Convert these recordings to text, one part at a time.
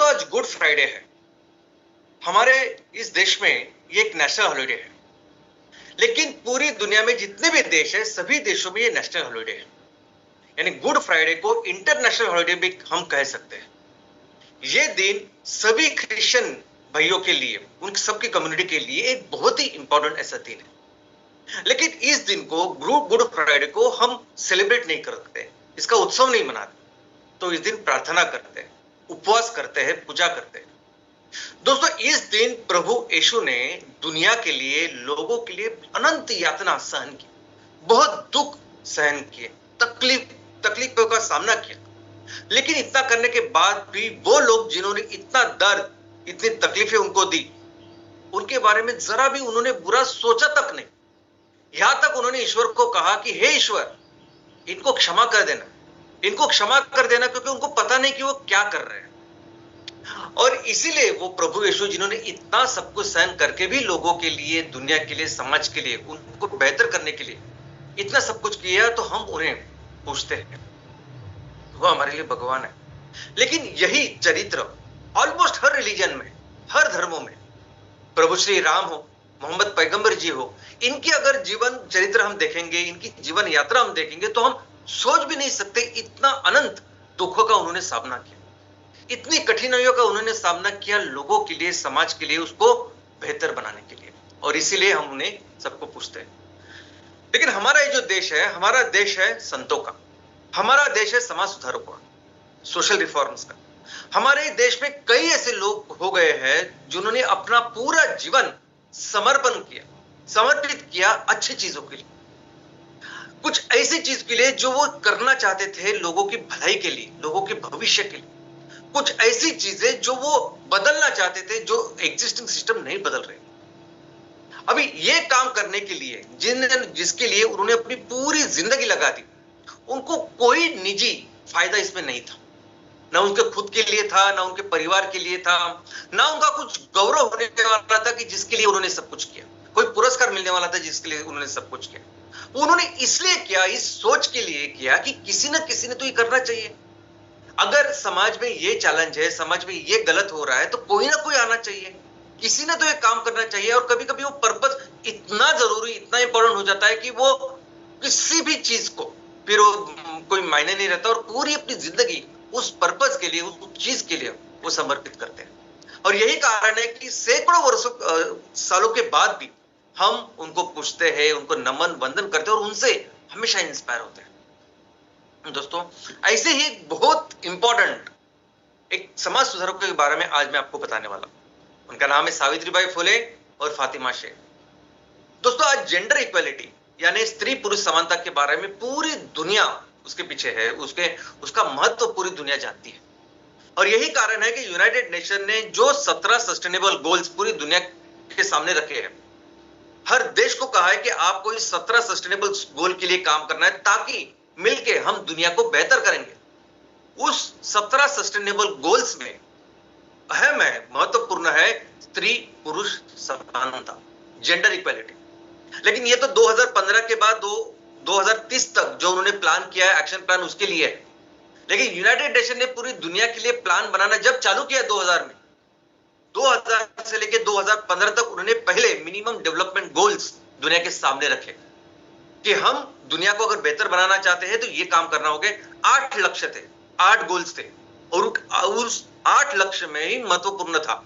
आज good Friday है। हमारे इस देश में ये एक नेशनल हॉलिडे है, लेकिन पूरी दुनिया में जितने भी देश है सभी देशों में ये नेशनल हॉलिडे है। यानी गुड फ्राइडे को इंटरनेशनल हॉलिडे भी हम कह सकते हैं। ये दिन सभी क्रिश्चियन भाइयों के लिए, उन सबकी कम्युनिटी के लिए एक बहुत ही इंपॉर्टेंट ऐसा दिन है। लेकिन इस दिन को, गुड फ्राइडे को हम सेलिब्रेट नहीं करते, इसका उत्सव नहीं मनाते। तो इस दिन प्रार्थना करते हैं, उपवास करते हैं, पूजा करते हैं। दोस्तों, इस दिन प्रभु यीशु ने दुनिया के लिए, लोगों के लिए अनंत यातना सहन की, बहुत दुख सहन किए, तकलीफों का सामना किया। लेकिन इतना करने के बाद भी वो लोग जिन्होंने इतना दर्द, इतनी तकलीफें उनको दी, उनके बारे में जरा भी उन्होंने बुरा सोचा तक नहीं। यहां तक उन्होंने ईश्वर को कहा कि हे ईश्वर, इनको क्षमा कर देना, इनको क्षमा कर देना, क्योंकि उनको पता नहीं कि वो क्या कर रहे हैं। और इसीलिए वो प्रभु यीशु, जिन्होंने इतना सब कुछ सहन करके भी लोगों के लिए, दुनिया के लिए, समाज के लिए, उनको बेहतर करने के लिए इतना सब कुछ किया, तो हम उन्हें पूछते हैं, वो हमारे लिए भगवान है। लेकिन यही चरित्र ऑलमोस्ट हर रिलीजन में, हर धर्मों में, प्रभु श्री राम हो, मोहम्मद पैगंबर जी हो, इनकी अगर जीवन चरित्र हम देखेंगे, इनकी जीवन यात्रा हम देखेंगे, तो हम सोच भी नहीं सकते इतना अनंत दुखों का उन्होंने सामना किया, इतनी कठिनाइयों का उन्होंने सामना किया लोगों के लिए, समाज के लिए, उसको बेहतर बनाने के लिए। और इसीलिए हम उन्हें सबको पूछते हैं। लेकिन हमारा ये जो देश है, हमारा देश है संतों का, हमारा देश है समाज सुधारकों का, सोशल रिफॉर्म्स का। हमारे देश में कई ऐसे लोग हो गए हैं जिन्होंने अपना पूरा जीवन समर्पण किया, समर्पित किया अच्छी चीजों के लिए, कुछ ऐसी चीज के लिए जो वो करना चाहते थे लोगों की भलाई के लिए, लोगों के भविष्य के लिए, कुछ ऐसी चीजें जो वो बदलना चाहते थे, जो एग्जिस्टिंग सिस्टम नहीं बदल रहे। अभी ये काम करने के लिए जिसके लिए उन्होंने अपनी पूरी जिंदगी लगा दी, उनको कोई निजी फायदा इसमें नहीं था, ना उनके खुद के लिए था, ना उनके परिवार के लिए था, ना उनका कुछ गौरव होने वाला था कि जिसके लिए उन्होंने सब कुछ किया, कोई पुरस्कार मिलने वाला था जिसके लिए उन्होंने सब कुछ किया। उन्होंने इसलिए किया, इस सोच के लिए किया कि किसी ना किसी ने तो ये करना चाहिए। अगर समाज में ये चैलेंज है, समाज में ये गलत हो रहा है, तो कोई ना कोई आना चाहिए, किसी ने तो ये काम करना चाहिए। और कभी कभी वो पर्पस इतना जरूरी, इतना इंपॉर्टेंट हो जाता है कि वो किसी भी चीज को फिर कोई मायने नहीं रहता, और पूरी अपनी जिंदगी उस पर्पस के लिए, उस चीज के लिए वो समर्पित करते हैं। और यही कारण है कि सैकड़ों वर्षों, सालों के बाद भी हम उनको पूछते हैं, उनको नमन वंदन करते हैं, और उनसे हमेशा इंस्पायर होते हैं। दोस्तों, ऐसे ही बहुत इंपॉर्टेंट एक समाज सुधारक के बारे में आज मैं आपको बताने वाला हूं। उनका नाम है सावित्रीबाई फुले और फातिमा शेख। दोस्तों, आज जेंडर इक्वालिटी यानी स्त्री पुरुष समानता के बारे में पूरी दुनिया उसके पीछे है, उसका महत्व पूरी दुनिया जानती है। और यही कारण है कि यूनाइटेड नेशन ने जो 17 सस्टेनेबल गोल्स पूरी दुनिया के सामने रखे हैं, हर देश को कहा है कि आपको इस 17 सस्टेनेबल गोल के लिए काम करना है, ताकि मिलके हम दुनिया को बेहतर करेंगे। उस 17 सस्टेनेबल गोल्स में अहम है, महत्वपूर्ण है स्त्री पुरुष समानता, जेंडर इक्वालिटी। लेकिन ये तो 2015 के बाद 2030 तक जो उन्होंने प्लान किया है, एक्शन प्लान, उसके लिए है। लेकिन यूनाइटेड नेशन ने पूरी दुनिया के लिए प्लान बनाना जब चालू किया 2000 में, 2000 से लेकर 2015 तक उन्होंने पहले मिनिमम डेवलपमेंट गोल्स दुनिया के सामने रखे कि हम दुनिया को अगर बेहतर बनाना चाहते हैं तो ये काम करना होगा। 8 लक्ष्य थे, 8 गोल्स थे, और उस 8 लक्ष्य में ही महत्वपूर्ण था,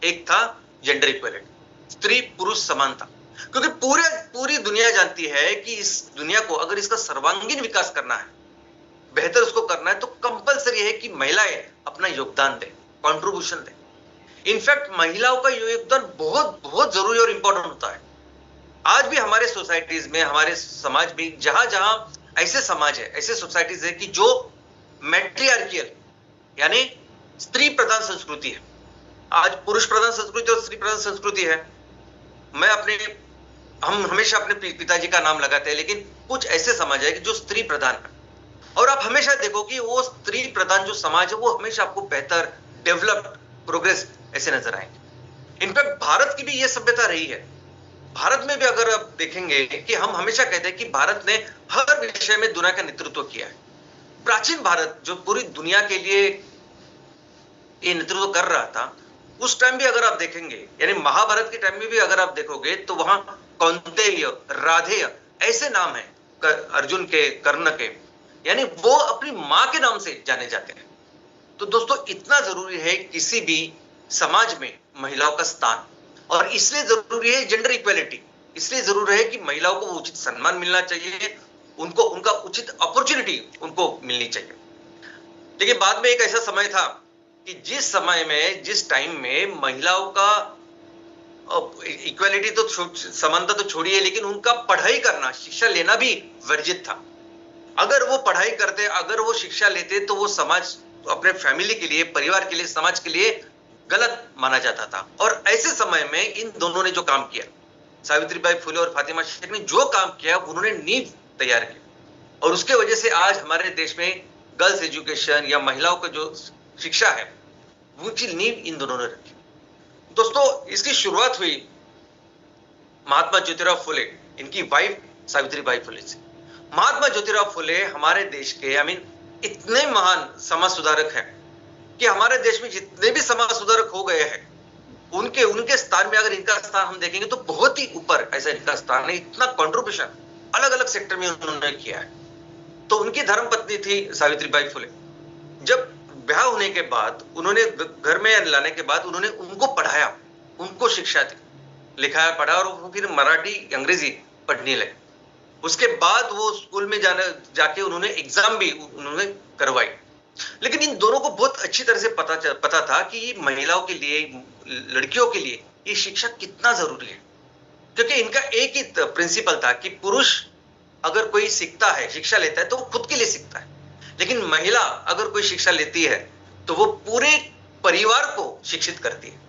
एक था जेंडर इक्वालिटी, स्त्री पुरुष समानता। क्योंकि पूरी दुनिया जानती है कि इस दुनिया को अगर इसका सर्वांगीण विकास करना है, बेहतर उसको करना है, तो कंपलसरी है कि महिलाएं अपना योगदान दें, कंट्रीब्यूशन दें। इनफैक्ट महिलाओं का योगदान बहुत बहुत जरूरी और इंपॉर्टेंट होता है। आज भी हमारे सोसाइटीज में, हमारे समाज में, जहां जहां ऐसे समाज है, ऐसे सोसाइटीज है कि जो मैट्रियार्कियल यानी स्त्री प्रधान संस्कृति है, आज पुरुष प्रधान संस्कृति और स्त्री प्रधान संस्कृति है। हम हमेशा अपने पिताजी का नाम लगाते हैं, लेकिन कुछ ऐसे समाज है कि जो स्त्री प्रधान है, और आप हमेशा देखो कि वो स्त्री प्रधान जो समाज है वो हमेशा आपको बेहतर, डेवलप्ड, प्रोग्रेस ऐसे नजर आएंगे। इनफैक्ट भारत की भी ये सभ्यता रही है। भारत में भी अगर आप देखेंगे कि हम हमेशा कहते हैं कि भारत ने हर विषय में दुनिया का नेतृत्व किया है। प्राचीन भारत जो पूरी दुनिया के लिए ये नेतृत्व कर रहा था, उस टाइम भी अगर आप देखेंगे, यानी महाभारत के टाइम में भी अगर आप देखोगे तो वहां कौंतेय, राधेय ऐसे नाम है अर्जुन के, कर्ण के, यानी वो अपनी मां के नाम से जाने जाते हैं। तो दोस्तों इतना जरूरी है किसी भी समाज में महिलाओं का स्थान, और इसलिए जरूरी है जेंडर इक्वेलिटी, इसलिए जरूरी है कि महिलाओं को उचित सम्मान मिलना चाहिए, उनको उनका उचित अपॉर्चुनिटी उनको मिलनी चाहिए। लेकिन बाद में एक ऐसा समय था कि जिस समय में, जिस टाइम में महिलाओं का इक्वालिटी तो समानता तो छोड़िए, लेकिन उनका पढ़ाई करना, शिक्षा लेना भी वर्जित था। अगर वो पढ़ाई करते, अगर वो शिक्षा लेते तो वो समाज, अपने फैमिली के लिए, परिवार के लिए, समाज के लिए गलत माना जाता था। और ऐसे समय में इन दोनों ने जो काम किया, सावित्रीबाई फुले और फातिमा शेख ने जो काम किया, उन्होंने नींव तैयार की, और उसके वजह से आज हमारे देश में गर्ल्स एजुकेशन या महिलाओं का जो शिक्षा है, ऊंची नींव इन दोनों ने रखी। दोस्तों इसकी शुरुआत हुई महात्मा ज्योतिराव फुले, इनकी वाइफ सावित्रीबाई फुले से। महात्मा ज्योतिराव फुले हमारे देश के, इतने महान समाज सुधारक हैं कि हमारे देश में जितने भी समाज सुधारक हो गए हैं, उनके स्थान में अगर इनका स्थान हम देखेंगे तो बहुत ही ऊपर ऐसा इनका स्थान है। इतना कंट्रीब्यूशन अलग अलग सेक्टर में उन्होंने किया है। तो उनकी धर्मपत्नी थी सावित्रीबाई फुले। जब ब्याह होने के बाद, उन्होंने घर में लाने के बाद, उन्होंने उनको पढ़ाया, उनको शिक्षा दी, लिखाया, पढ़ा, और वो फिर मराठी, अंग्रेजी पढ़ने लगे। उसके बाद वो स्कूल में जाके उन्होंने एग्जाम भी उन्होंने करवाई। लेकिन इन दोनों को बहुत अच्छी तरह से पता था कि महिलाओं के लिए, लड़कियों के लिए ये शिक्षा कितना जरूरी है, क्योंकि इनका एक ही प्रिंसिपल था कि पुरुष अगर कोई सीखता है, शिक्षा लेता है, तो वो खुद के लिए सीखता है, लेकिन महिला अगर कोई शिक्षा लेती है तो वो पूरे परिवार को शिक्षित करती है।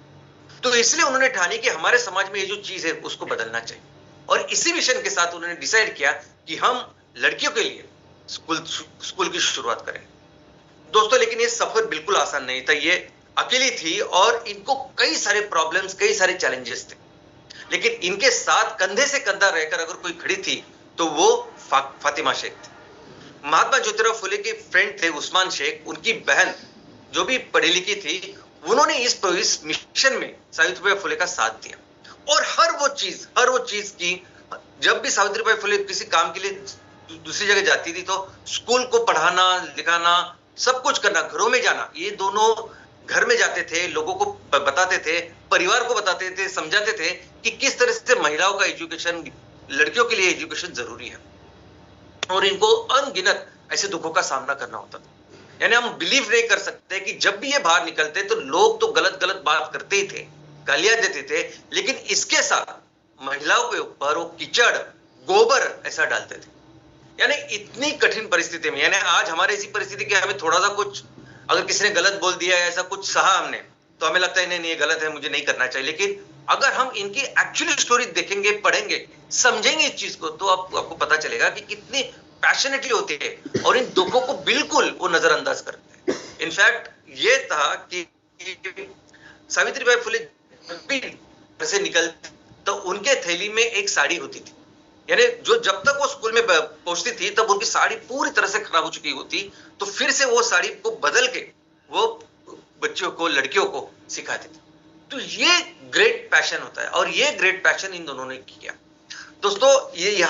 तो इसलिए उन्होंने ठानी कि हमारे समाज में ये जो चीज है उसको बदलना चाहिए, और इसी विजन के साथ उन्होंने डिसाइड किया कि हम लड़कियों के लिए स्कूल की शुरुआत करें। दोस्तों लेकिन ये सफर बिल्कुल आसान नहीं था। ये अकेली थी और इनको कई सारे प्रॉब्लम्स, कई सारे चैलेंजेस थे, लेकिन इनके साथ कंधे से कंधा रहकर अगर कोई खड़ी थी तो वो फातिमा शेख थी। महात्मा ज्योतिराव फुले के फ्रेंड थे उस्मान शेख, उनकी बहन जो भी पढ़ी लिखी थी, उन्होंने इस मिशन में सावित्रीबाई फुले का साथ दिया, और हर वो चीज की, जब भी सावित्रीबाई फुले किसी काम के लिए दूसरी जगह जाती थी तो स्कूल को पढ़ाना, लिखाना, सब कुछ करना, घरों में जाना, ये दोनों घर में जाते थे, लोगों को बताते थे, परिवार को बताते थे, समझाते थे कि किस तरह से महिलाओं का एजुकेशन, लड़कियों के लिए एजुकेशन जरूरी है, और इनको अनगिनत ऐसे दुखों का सामना करना होता था। यानी हम बिलीव नहीं कर सकते कि जब भी ये बाहर निकलते तो लोग तो गलत गलत बात करते ही थे, गालियां देते थे, लेकिन इसके साथ महिलाओं के ऊपर वो कीचड़, गोबर ऐसा डालते थे। यानी इतनी कठिन परिस्थिति में, यानी आज हमारे ऐसी परिस्थिति कि हमें थोड़ा सा कुछ, अगर किसी ने गलत बोल दिया, ऐसा कुछ सहा हमने, तो हमें लगता है नहीं, ये गलत है, मुझे नहीं करना चाहिए। लेकिन अगर हम इनकी एक्चुअली स्टोरी देखेंगे, पढ़ेंगे, समझेंगे इस चीज को, तो आपको पता चलेगा कि कितनी पैशनेटली होती है, और इन दुखों को बिल्कुल वो नजरअंदाज करते हैं। इनफैक्ट ये था कि सावित्रीबाई फुले जब भी घर से निकलती तो उनके थैली में एक साड़ी होती थी, यानी जो जब तक वो स्कूल में पहुंचती थी तब उनकी साड़ी पूरी तरह से खराब हो चुकी होती, तो फिर से वो साड़ी को बदल के वो बच्चों को, लड़कियों को सिखाती थी। तो ये ग्रेट पैशन होता है, और ये ग्रेट पैशन इन दोनों ने किया। दोस्तों ये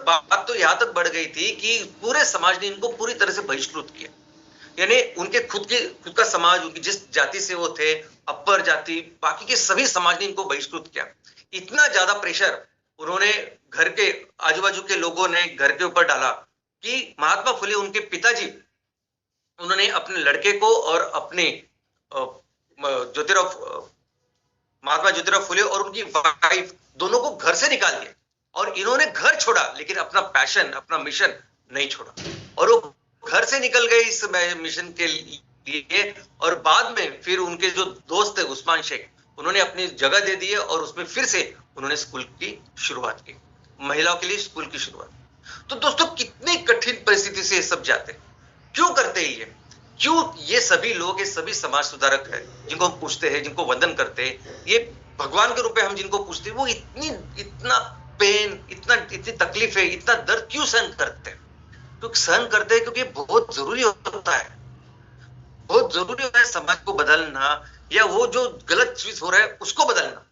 बात तो यहां तक बढ़ गई थी कि पूरे समाज ने इनको पूरी तरह से बहिष्कृत किया, यानी उनके खुद का समाज, उनकी जिस जाति से वो थे, अपर जाति, बाकी के सभी समाज ने इनको बहिष्कृत किया। इतना ज्यादा प्रेशर उन्होंने घर के आजू बाजू के लोगों ने घर के ऊपर डाला कि महात्मा फुले, उनके पिताजी, उन्होंने अपने लड़के को और अपने महात्मा ज्योतिराव फुले और उनकी वाइफ दोनों को घर से निकाल दिया, और इन्होंने घर छोड़ा लेकिन अपना पैशन, अपना मिशन नहीं छोड़ा, और वो घर से निकल गए इस मिशन के लिए। और बाद में फिर उनके जो दोस्त थे उस्मान शेख, उन्होंने अपनी जगह दे दी, और उसमें फिर से उन्होंने स्कूल की शुरुआत की, महिलाओं के लिए स्कूल की शुरुआत। तो दोस्तों कितनी कठिन परिस्थिति से ये सब जाते, क्यों करते ये, क्यों ये सभी लोग, ये सभी समाज सुधारक है जिनको हम पूछते हैं, जिनको वंदन करते हैं, ये भगवान के रूप में हम जिनको पूछते हैं, वो इतना पेन, इतनी तकलीफ है, इतना दर्द क्यों सहन करते हैं? क्योंकि सहन करते हैं क्योंकि बहुत जरूरी होता है, बहुत जरूरी है समाज को बदलना, या वो जो गलत चीज हो रहा है उसको बदलना,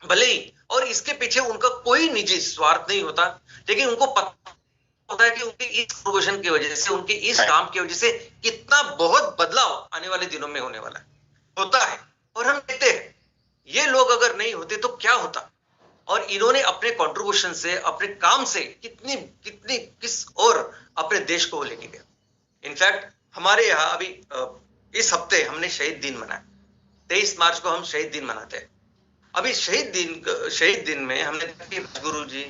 भले ही, और इसके पीछे उनका कोई निजी स्वार्थ नहीं होता, लेकिन उनको पता होता है कि उनके इस प्रोफेशन की वजह से, उनके इस काम की वजह से कितना बहुत बदलाव आने वाले दिनों में होने वाला है, होता है। और हम देखते हैं ये लोग अगर नहीं होते तो क्या होता, और इन्होंने अपने कंट्रीब्यूशन से, अपने काम से कितनी कितनी किस और अपने देश को लेके गए। इनफैक्ट हमारे यहाँ अभी इस हफ्ते हमने शहीद दिन मनाया, 23 मार्च को हम शहीद दिन मनाते हैं। अभी शहीद दिन में हमने राजगुरु जी,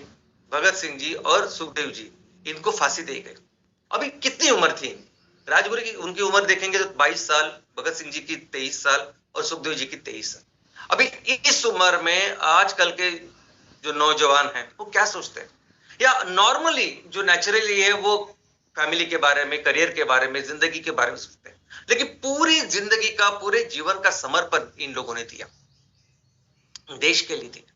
भगत सिंह जी और सुखदेव जी, इनको फांसी दी गई। अभी कितनी उम्र थी राजगुरु की, उनकी उम्र देखेंगे तो 22 साल, भगत सिंह जी की 23 साल और सुखदेव जी की 23 साल। अभी इस उम्र में आजकल के जो नौजवान हैं वो क्या सोचते हैं, या नॉर्मली जो नेचुरली है वो फैमिली के बारे में, करियर के बारे में, जिंदगी के बारे में सोचते हैं, लेकिन पूरी जिंदगी का, पूरे जीवन का समर्पण इन लोगों ने दिया, देश के लिए दिया।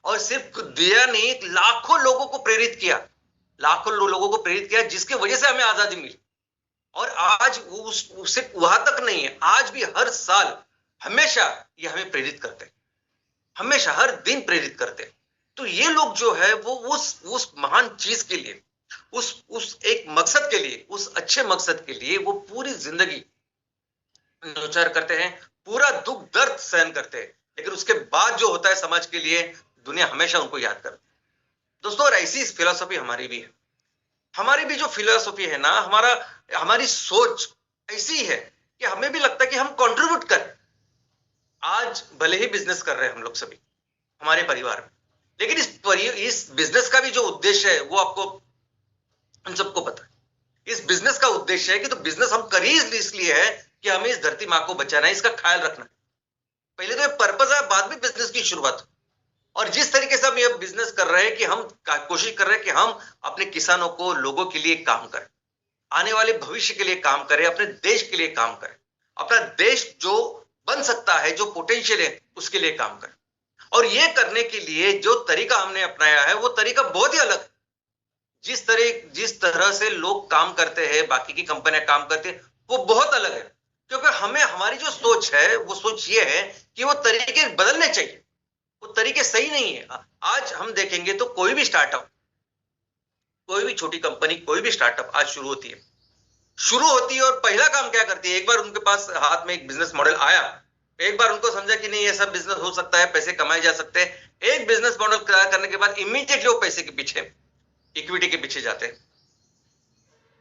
और सिर्फ दिया नहीं, लाखों लोगों को प्रेरित किया, लाखों लोगों को प्रेरित किया, जिसके वजह से हमें आजादी मिली। और आज उससे वहां तक नहीं है, आज भी हर साल हमेशा ये हमें प्रेरित करते हैं, हमेशा हर दिन प्रेरित करते हैं। तो ये लोग जो है वो उस महान चीज के लिए, उस एक मकसद के लिए, उस अच्छे मकसद के लिए वो पूरी जिंदगी न्योछावर करते हैं, पूरा दुख दर्द सहन करते हैं, लेकिन उसके बाद जो होता है समाज के लिए, दुनिया हमेशा उनको याद करती है। दोस्तों, और ऐसी फिलॉसफी हमारी भी है। हमारी भी जो फिलॉसफी है ना, हमारी सोच ऐसी है कि हमें भी लगता है कि हम कंट्रीब्यूट करें। आज भले ही बिजनेस कर रहे हैं हम लोग सभी हमारे परिवार में, लेकिन इस बिजनेस का भी जो उद्देश्य है वो आपको, हम सबको पता है। इस बिजनेस का उद्देश्य है कि, तो बिजनेस हम कर ही इसलिए है कि हमें इस धरती माँ को बचाना है, इसका ख्याल रखना है। पहले तो ये पर्पस है, बाद में बिजनेस की शुरुआत। और जिस तरीके से हम ये बिजनेस कर रहे हैं कि हम कोशिश कर रहे हैं कि हम अपने किसानों को, लोगों के लिए काम करें, आने वाले भविष्य के लिए काम करें, अपने देश के लिए काम करें, अपना देश जो बन सकता है, जो पोटेंशियल है, उसके लिए काम करें। और ये करने के लिए जो तरीका हमने अपनाया है वो तरीका बहुत ही अलग है। जिस तरह से लोग काम करते हैं, बाकी की कंपनियां काम करती हैं, वो बहुत अलग है। क्योंकि हमारी जो सोच है वो सोच ये है कि वो तरीके बदलने चाहिए, वो तरीके सही नहीं है। आज हम देखेंगे तो कोई भी स्टार्टअप, कोई भी छोटी कंपनी, कोई भी स्टार्टअप आज शुरू होती है और पहला काम क्या करती है, एक बार उनके पास हाथ में एक बिजनेस मॉडल आया, एक बार उनको समझा कि नहीं ये सब बिजनेस हो सकता है, पैसे कमाए जा सकते हैं, एक बिजनेस मॉडल तैयार करने के बाद इमीडिएटली वो पैसे के पीछे, इक्विटी के पीछे जाते हैं,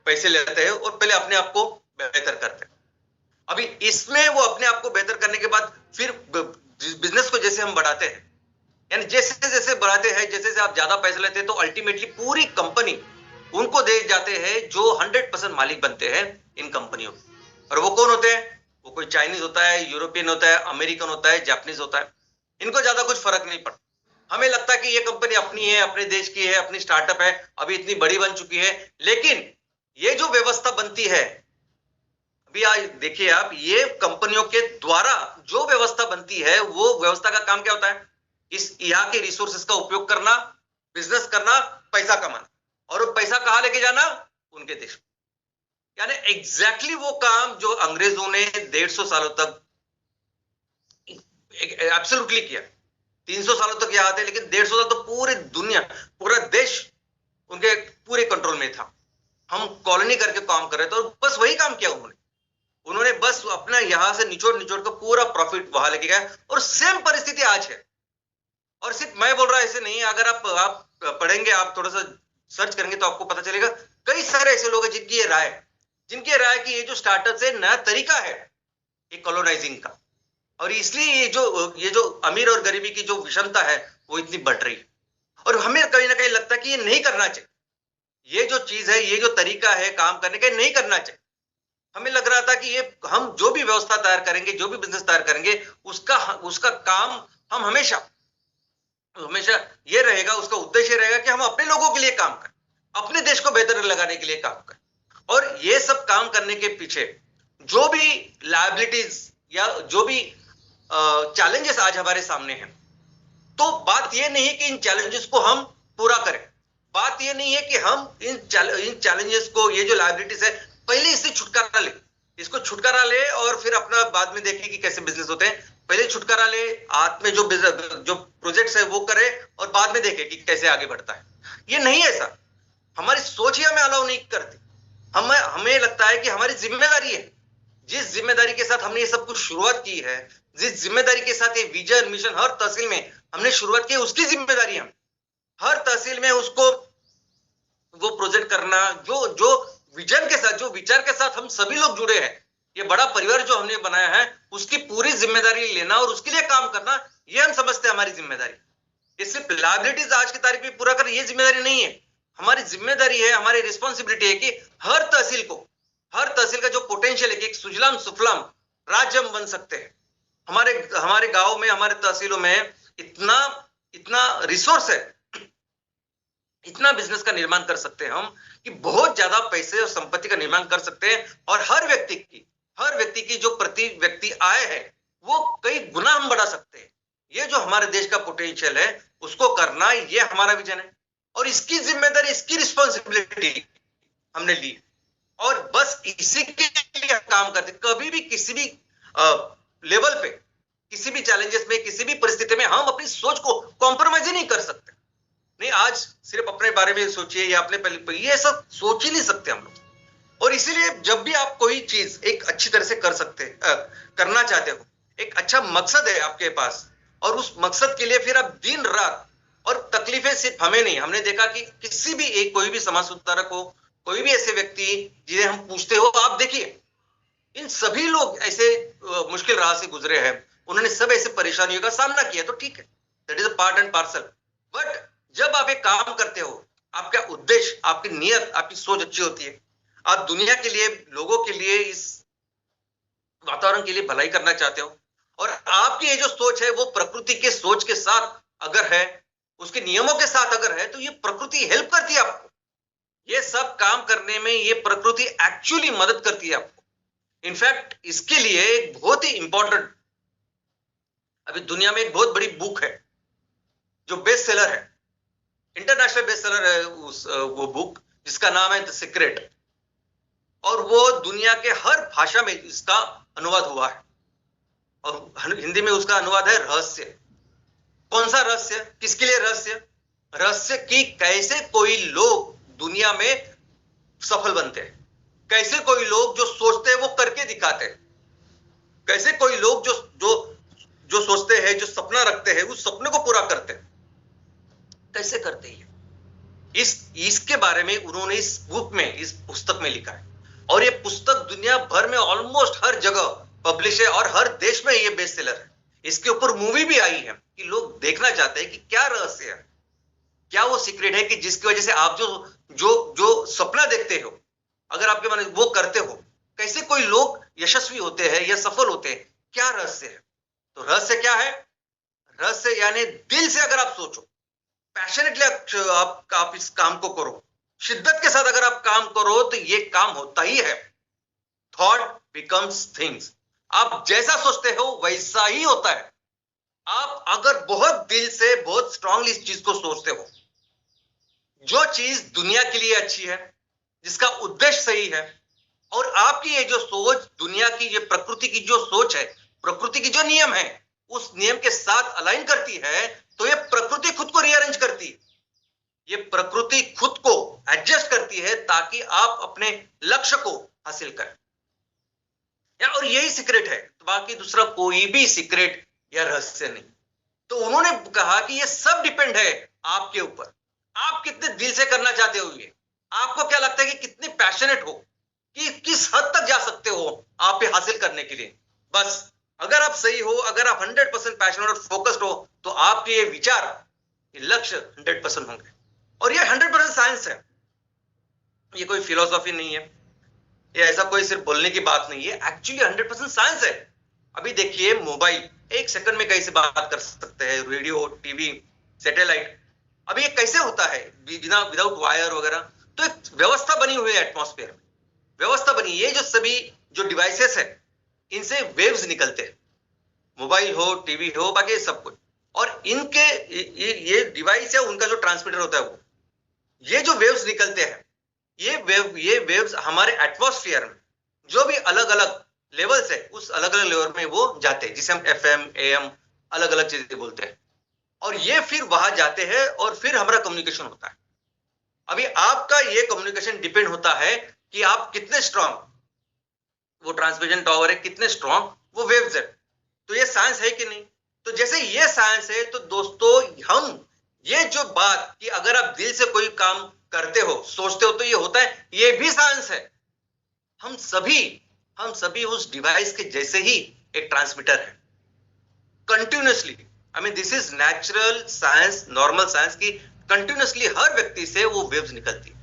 पैसे लेते हैं और पहले अपने आप को बेहतर करते हैं। अभी इसमें वो अपने आप को बेहतर करने के बाद फिर बिजनेस को जैसे हम बढ़ाते हैं, यानी जैसे जैसे बढ़ाते हैं, जैसे जैसे आप ज्यादा पैसे लेते हैं, तो अल्टीमेटली पूरी कंपनी उनको दे जाते हैं जो 100% मालिक बनते हैं इन कंपनियों। और वो कौन होते हैं? वो कोई चाइनीज होता है, यूरोपियन होता है, अमेरिकन होता है, जापानीज होता है। इनको ज्यादा कुछ फर्क नहीं पड़ता। हमें लगता है कि ये कंपनी अपनी है, अपने देश की है, अपनी स्टार्टअप है, अभी इतनी बड़ी बन चुकी है, लेकिन ये जो व्यवस्था बनती है, अभी आज देखिए आप, ये कंपनियों के द्वारा जो व्यवस्था बनती है, वो व्यवस्था का काम क्या होता है? इस यहाँ के रिसोर्सेस का उपयोग करना, बिजनेस करना, पैसा कमाना, और वो पैसा कहां लेके जाना? उनके देश में। यानी एग्जैक्टली वो काम जो अंग्रेजों ने 150 सालों तक एब्सोल्युटली किया। 300 सालों तक यहाँ आते, लेकिन 150 साल तो पूरी दुनिया, पूरा देश उनके पूरे कंट्रोल में था। हम कॉलोनी करके काम कर रहे थे, और बस वही काम किया उन्होंने बस अपना यहां से निचोड़ का पूरा प्रॉफिट वहां लेके गया। और सेम परिस्थिति आज है। और सिर्फ मैं बोल रहा ऐसे नहीं है, अगर आप पढ़ेंगे, आप थोड़ा सा सर्च करेंगे तो आपको पता चलेगा, कई सारे ऐसे लोग हैं जिनकी ये राय कि ये जो स्टार्टअप से नया तरीका है ये कॉलोनाइजिंग का, और इसलिए ये जो अमीर और गरीबी की जो विषमता है वो इतनी बढ़ रही है। और हमें कहीं ना कहीं लगता है कि ये नहीं करना चाहिए, ये जो चीज है, ये जो तरीका है काम करने का, नहीं करना चाहिए। हमें लग रहा था कि ये हम जो भी व्यवस्था तैयार करेंगे, जो भी बिजनेस तैयार करेंगे, उसका काम हम हमेशा ये रहेगा, उसका उद्देश्य रहेगा कि हम अपने लोगों के लिए काम करें, अपने देश को बेहतर लगाने के लिए काम करें। और ये सब काम करने के पीछे जो भी लायबिलिटीज या जो भी चैलेंजेस आज हमारे सामने हैं, तो बात ये नहीं है कि इन चैलेंजेस को हम पूरा करें, बात ये नहीं है कि हम इन चैलेंजेस को, ये जो लायबिलिटीज है, पहले इससे छुटकारा ले, इसको छुटकारा ले और फिर अपना बाद में देखे कि कैसे बिजनेस होते हैं। पहले छुटकारा ले, हाथ में जो प्रोजेक्ट्स है वो करे और बाद में देखे कि कैसे आगे बढ़ता है। ये नहीं है ऐसा, हमारी सोच ही हमें अलाउ नहीं करती। हमें लगता है कि हमारी जिम्मेदारी है, जिस जिम्मेदारी के साथ हमने ये सब कुछ शुरुआत की है, जिस जिम्मेदारी के साथ ये विजन मिशन हर तहसील में हमने शुरुआत की, उसकी जिम्मेदारी है हर तहसील में उसको वो प्रोजेक्ट करना, जो विजन के साथ, जो विचार के साथ हम सभी लोग जुड़े हैं, ये बड़ा परिवार जो हमने बनाया है, उसकी पूरी जिम्मेदारी लेना और उसके लिए काम करना, ये हम समझते हैं हमारी जिम्मेदारी। ये सिर्फ लायबिलिटीज आज की तारीख में पूरा करना ये जिम्मेदारी नहीं है। हमारी जिम्मेदारी है, हमारी रिस्पॉन्सिबिलिटी है कि हर तहसील का जो पोटेंशियल है कि एक सुजलाम सुफलाम राज्य हम बन सकते हैं। हमारे गांव में, हमारे तहसीलों में इतना रिसोर्स है, इतना बिजनेस का निर्माण कर सकते हैं हम कि बहुत ज्यादा पैसे और संपत्ति का निर्माण कर सकते हैं, और हर व्यक्ति की जो प्रति व्यक्ति आय है वो कई गुना हम बढ़ा सकते हैं। ये जो हमारे देश का पोटेंशियल है उसको करना, ये हमारा विजन है, और इसकी जिम्मेदारी, इसकी रिस्पॉन्सिबिलिटी हमने ली, और बस इसी के लिए काम करते। कभी भी किसी भी लेवल पे, किसी भी चैलेंजेस में, किसी भी परिस्थिति में हम अपनी सोच को कॉम्प्रोमाइज ही नहीं कर सकते। नहीं, आज सिर्फ अपने बारे में सोचिए या अपने पहले, ये सब सोच ही नहीं सकते हम लोग। और इसीलिए जब भी आप कोई चीज एक अच्छी तरह से करना चाहते हो, एक अच्छा मकसद है आपके पास, और उस मकसद के लिए फिर आप दिन रात, और तकलीफें सिर्फ हमें नहीं, हमने देखा कि किसी भी कोई भी समाज सुधारक हो, कोई भी ऐसे व्यक्ति जिन्हें हम पूछते हो, आप देखिए इन सभी लोग ऐसे मुश्किल राह से गुजरे हैं, उन्होंने सब ऐसे परेशानियों का सामना किया, तो ठीक है, that is a part and parcel. But जब आप एक काम करते हो, आपका उद्देश्य, आपकी नियत, आपकी सोच अच्छी होती है, आप दुनिया के लिए, लोगों के लिए, इस वातावरण के लिए भलाई करना चाहते हो, और आपकी ये जो सोच है वो प्रकृति के सोच के साथ अगर है, उसके नियमों के साथ अगर है, तो ये प्रकृति हेल्प करती है आपको। ये सब काम करने में ये प्रकृति एक्चुअली मदद करती है आपको। इनफैक्ट इसके लिए एक बहुत ही इंपॉर्टेंट, अभी दुनिया में एक बहुत बड़ी बुक है जो बेस्ट सेलर है, इंटरनेशनल बेस्ट सेलर है वो बुक, जिसका नाम है द सीक्रेट, और वो दुनिया के हर भाषा में इसका अनुवाद हुआ है, और हिंदी में उसका अनुवाद है रहस्य। कौन सा रहस्य, किसके लिए रहस्य? रहस्य कि कैसे कोई लोग दुनिया में सफल बनते हैं, कैसे कोई लोग जो सोचते हैं वो करके दिखाते हैं, कैसे कोई लोग जो सोचते हैं, जो सपना रखते हैं, उस सपने को पूरा करते हैं, कैसे करते हैं। इसके बारे में उन्होंने इस बुक में, इस पुस्तक में लिखा है, और ये पुस्तक दुनिया भर में ऑलमोस्ट हर जगह पब्लिश है, और हर देश में ये बेस्ट सेलर है। इसके ऊपर मूवी भी आई है कि लोग देखना चाहते हैं कि क्या रहस्य है, क्या वो सीक्रेट है कि जिसकी वजह से आप जो सपना देखते हो, अगर आपके मन वो करते हो, कैसे कोई लोग यशस्वी होते हैं या सफल होते हैं, क्या रहस्य है। तो रहस्य क्या है? रहस्य यानी दिल से अगर आप सोचो, पैशनेटली आप इस काम को करो, शिद्दत के साथ अगर आप काम करो, तो ये काम होता ही है। Thought becomes things. आप जैसा सोचते हो वैसा ही होता है। आप अगर बहुत दिल से, बहुत स्ट्रांगली इस चीज को सोचते हो, जो चीज दुनिया के लिए अच्छी है, जिसका उद्देश्य सही है, और आपकी ये जो सोच दुनिया की, ये प्रकृति की जो सोच है, प्रकृति की जो नियम है, उस नियम के साथ अलाइन करती है, तो ये प्रकृति खुद को रीअरेंज करती है, ये प्रकृति खुद को एडजस्ट करती है ताकि आप अपने लक्ष्य को हासिल करें। और यही सीक्रेट है, तो बाकी दूसरा कोई भी सीक्रेट या रहस्य नहीं। तो उन्होंने कहा कि ये सब डिपेंड है आपके ऊपर, आप कितने दिल से करना चाहते हो, ये आपको क्या लगता है कि कितने पैशनेट हो, कि किस हद तक जा सकते हो आप ये हासिल करने के लिए। बस अगर आप सही हो, अगर आप 100% पैशनेट और फोकस्ड हो, तो आपके ये विचार, ये लक्ष्य 100% होंगे। और ये 100% साइंस है, ये कोई फिलोसॉफी नहीं है, ये ऐसा कोई सिर्फ बोलने की बात नहीं है, एक्चुअली 100% साइंस है। अभी देखिए, मोबाइल एक सेकंड में कैसे बात कर सकते हैं, रेडियो, टीवी, सैटेलाइट, अभी ये कैसे होता है बिना विदाउट वायर वगैरह। तो एक व्यवस्था बनी हुई है एटमॉस्फेयर में, व्यवस्था बनी। ये जो सभी जो डिवाइसेस है, इनसे वेव्स निकलते हैं, मोबाइल हो, टीवी हो, बाकी सब कुछ, और इनके ये डिवाइस है, उनका जो ट्रांसमीटर होता है, वो ये जो वेव्स निकलते हैं, ये वेव्स हमारे एटमॉस्फेयर में जो भी अलग अलग लेवल्स है उस अलग अलग लेवल में वो जाते हैं, जिसे हम FM AM अलग अलग चीजें बोलते हैं, और ये फिर वहां जाते हैं और फिर हमारा कम्युनिकेशन होता है। अभी आपका ये कम्युनिकेशन डिपेंड होता है कि आप कितने स्ट्रांग, वो ट्रांसमिशन टावर है कितने स्ट्रांग, वो वेव्स है। तो ये साइंस है कि नहीं? तो जैसे ये साइंस है, तो दोस्तों हम ये जो बात कि अगर आप दिल से कोई काम करते हो, सोचते हो, तो ये होता है, ये भी साइंस है। हम सभी उस डिवाइस के जैसे ही एक ट्रांसमीटर है, continuously. I mean this is natural science, normal science की कंटिन्यूसली हर व्यक्ति से वो वेव्स निकलती है।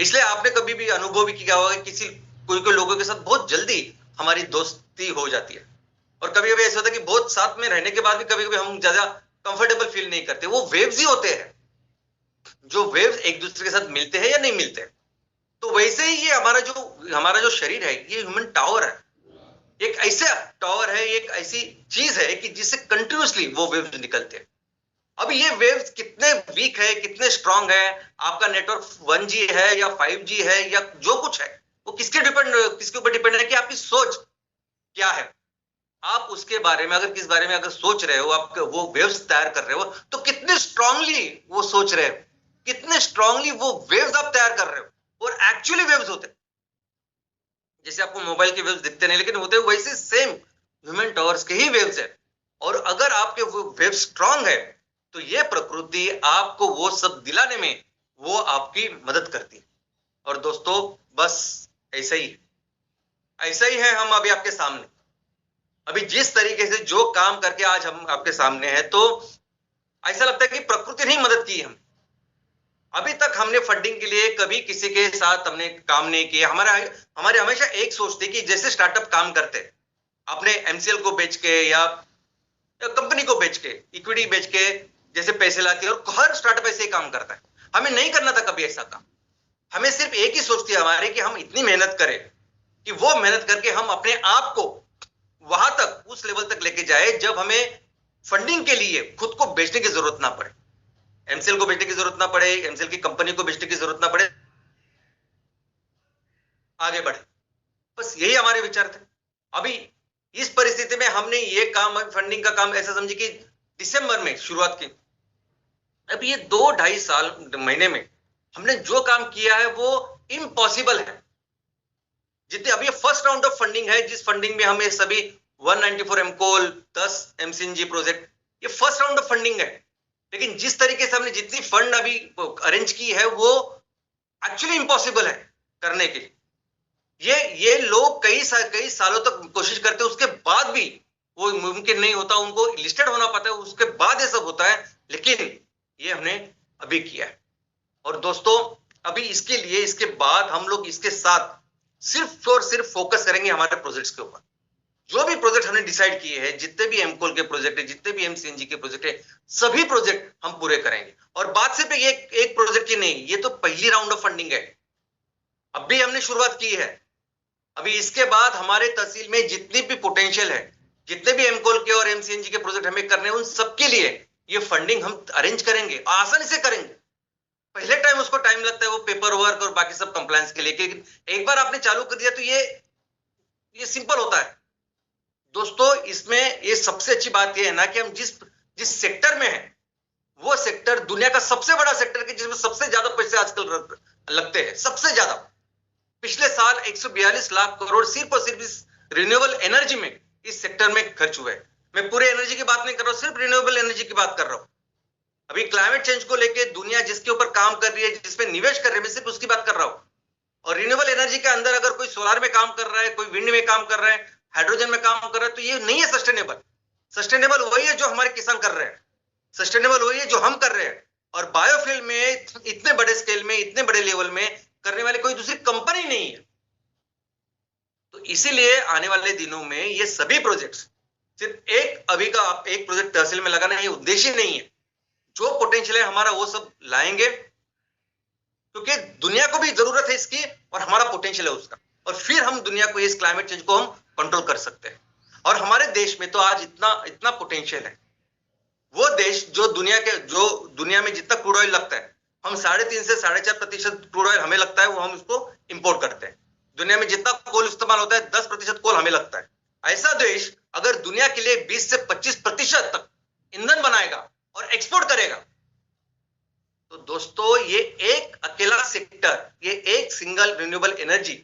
इसलिए आपने कभी भी अनुभव भी किया होगा, किसी कोई कोई लोगों के साथ बहुत जल्दी हमारी दोस्ती हो जाती है, और कभी कभी ऐसा होता है कि बहुत साथ में रहने के बाद भी कभी कभी हम ज्यादा कंफर्टेबल फील नहीं करते। वो वेव्स ही होते हैं, जो वेव्स एक दूसरे के साथ मिलते हैं या नहीं मिलते। तो वैसे ही ये हमारा जो शरीर है, ये ह्यूमन टावर है, एक ऐसा टावर है, एक ऐसी चीज है कि जिससे कंटिन्यूसली वो वेव्स निकलते हैं। अब ये वेव्स कितने वीक है, कितने स्ट्रांग है, आपका नेटवर्क 1G है या 5G है या जो कुछ है, वो किसके ऊपर डिपेंड है कि आपकी सोच क्या है। आप उसके बारे में अगर सोच रहे हो, आप वो वेव्स तैयार कर रहे हो, तो कितने स्ट्रांगली वो सोच रहे हो, कितने स्ट्रांगली वो वेव्स आप तैयार कर रहे हो, और एक्चुअली वेव्स होते, जैसे आपको मोबाइल के वेव्स दिखते नहीं लेकिन होते वैसे सेम ह्यूमन टावर्स के ही वेव्स है। और अगर आपके वो वेव स्ट्रांग है, तो ये प्रकृति आपको वो सब दिलाने में वो आपकी मदद करती है। और दोस्तों बस ऐसा ही है हम अभी आपके सामने, अभी जिस तरीके से जो काम करके आज हम आपके सामने हैं, तो ऐसा लगता है कि प्रकृति ने ही मदद की हम। अभी तक हमने फंडिंग के लिए कभी किसी के साथ हमने काम नहीं किया। हमारे हमेशा एक सोच थी कि जैसे स्टार्टअप काम करते, अपने MCL को बेच के या कंपनी को बेच के, इक्विटी बेच के जैसे पैसे लाते हैं, और हर स्टार्टअप ऐसे ही काम करता है। हमें नहीं करना था कभी ऐसा काम। हमें सिर्फ एक ही सोच थी हमारी कि हम इतनी मेहनत करें कि वो मेहनत करके हम अपने आप को वहां तक, उस लेवल तक लेके जाए जब हमें फंडिंग के लिए खुद को बेचने की जरूरत ना पड़े, MCL को बेचने की जरूरत ना पड़े, MCL की कंपनी को बेचने की जरूरत ना पड़े, आगे बढ़े। बस यही हमारे विचार थे। अभी इस परिस्थिति में हमने ये काम, फंडिंग का काम ऐसा समझे कि दिसंबर में शुरुआत की। अब ये 2-2.5 महीने में हमने जो काम किया है वो इम्पॉसिबल है। जितने अभी फर्स्ट राउंड ऑफ फंडिंग है, जिस फंडिंग में हमें सभी 194 एमकोल 10 MCNG प्रोजेक्ट, ये फर्स्ट राउंड ऑफ फंडिंग है। लेकिन जिस तरीके से हमने जितनी फंड अभी अरेंज की है वो एक्चुअली इम्पॉसिबल है करने के लिए। ये लोग कई सालों तक कोशिश करते हैं, उसके बाद भी वो मुमकिन नहीं होता, उनको लिस्टेड होना पड़ता है, उसके बाद ये सब होता है। लेकिन ये हमने अभी किया है। और दोस्तों अभी इसके लिए, इसके बाद हम लोग इसके साथ सिर्फ और सिर्फ फोकस करेंगे हमारे प्रोजेक्ट्स के ऊपर। जो भी प्रोजेक्ट हमने डिसाइड किए हैं, जितने भी एमकोल के प्रोजेक्ट है, जितने भी MCNG के प्रोजेक्ट है, सभी प्रोजेक्ट हम पूरे करेंगे। और बात सिर्फ एक प्रोजेक्ट की नहीं, ये तो पहली राउंड ऑफ फंडिंग है, अभी हमने शुरुआत की है। अभी इसके बाद हमारे तहसील में जितनी भी पोटेंशियल है, जितने भी एमकोल के और MCNG के प्रोजेक्ट हमें करने, उन सबके लिए ये फंडिंग हम अरेंज करेंगे, आसानी से करेंगे। पहले टाइम उसको टाइम लगता है, वो पेपर वर्क और बाकी सब कंप्लायंस के लिए, लेकिन एक बार आपने चालू कर दिया तो ये सिंपल होता है। दोस्तों इसमें ये सबसे अच्छी बात ये है ना कि हम जिस सेक्टर में है, वो सेक्टर दुनिया का सबसे बड़ा सेक्टर है, जिसमें सबसे ज्यादा पैसे आजकल लगते हैं, सबसे ज्यादा। पिछले साल 142 लाख करोड़ सिर्फ और सिर्फ इस रिन्यूएबल एनर्जी में, इस सेक्टर में खर्च हुए। मैं पूरे एनर्जी की बात नहीं कर रहा हूं, सिर्फ रिन्यूएबल एनर्जी की बात कर रहा हूं। अभी क्लाइमेट चेंज को लेके दुनिया जिसके ऊपर काम कर रही है, जिसमें निवेश कर रही है, मैं सिर्फ उसकी बात कर रहा हूं। और रिन्यूएबल एनर्जी के अंदर अगर कोई सोलर में काम कर रहा है, कोई विंड में काम कर रहा है, हाइड्रोजन में काम कर रहा है, तो ये नहीं है सस्टेनेबल। सस्टेनेबल वही है जो हमारे किसान कर रहे हैं, सस्टेनेबल वही है जो हम कर रहे हैं। और बायोफ्यूल में इतने बड़े स्केल में, इतने बड़े लेवल में करने वाली कोई दूसरी कंपनी नहीं है। तो इसीलिए आने वाले दिनों में ये सभी प्रोजेक्ट्स, सिर्फ अभी का एक प्रोजेक्ट तहसील में लगाना ये उद्देश्य नहीं है। जो पोटेंशियल है हमारा वो सब लाएंगे, क्योंकि दुनिया को भी जरूरत है इसकी और हमारा पोटेंशियल है उसका। और फिर हम दुनिया को, इस क्लाइमेट चेंज को हम कंट्रोल कर सकते हैं। और हमारे देश में तो आज इतना पोटेंशियल है। वो देश जो दुनिया में जितना क्रूड ऑयल लगता है, हम 3.5 से 4.5% क्रूड ऑयल हमें लगता है, वो हम उसको इंपोर्ट करते हैं। दुनिया में जितना कोल इस्तेमाल होता है 10% कोल हमें लगता है। ऐसा देश अगर दुनिया के लिए 20 से 25% तक ईंधन बनाएगा और एक्सपोर्ट करेगा, तो दोस्तों ये एक अकेला सेक्टर, ये एक सिंगल रिन्यूएबल एनर्जी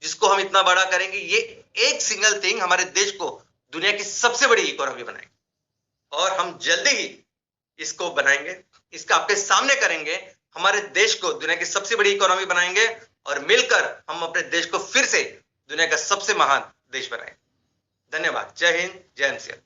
जिसको हम इतना बड़ा करेंगे, ये एक सिंगल थिंग हमारे देश को दुनिया की सबसे बड़ी इकोनॉमी बनाएंगे। और हम जल्दी ही इसको बनाएंगे, इसका आपके सामने करेंगे, हमारे देश को दुनिया की सबसे बड़ी इकोनॉमी बनाएंगे और मिलकर हम अपने देश को फिर से दुनिया का सबसे महान देश बनाएंगे। धन्यवाद। जय हिंद, जय एनसीआर।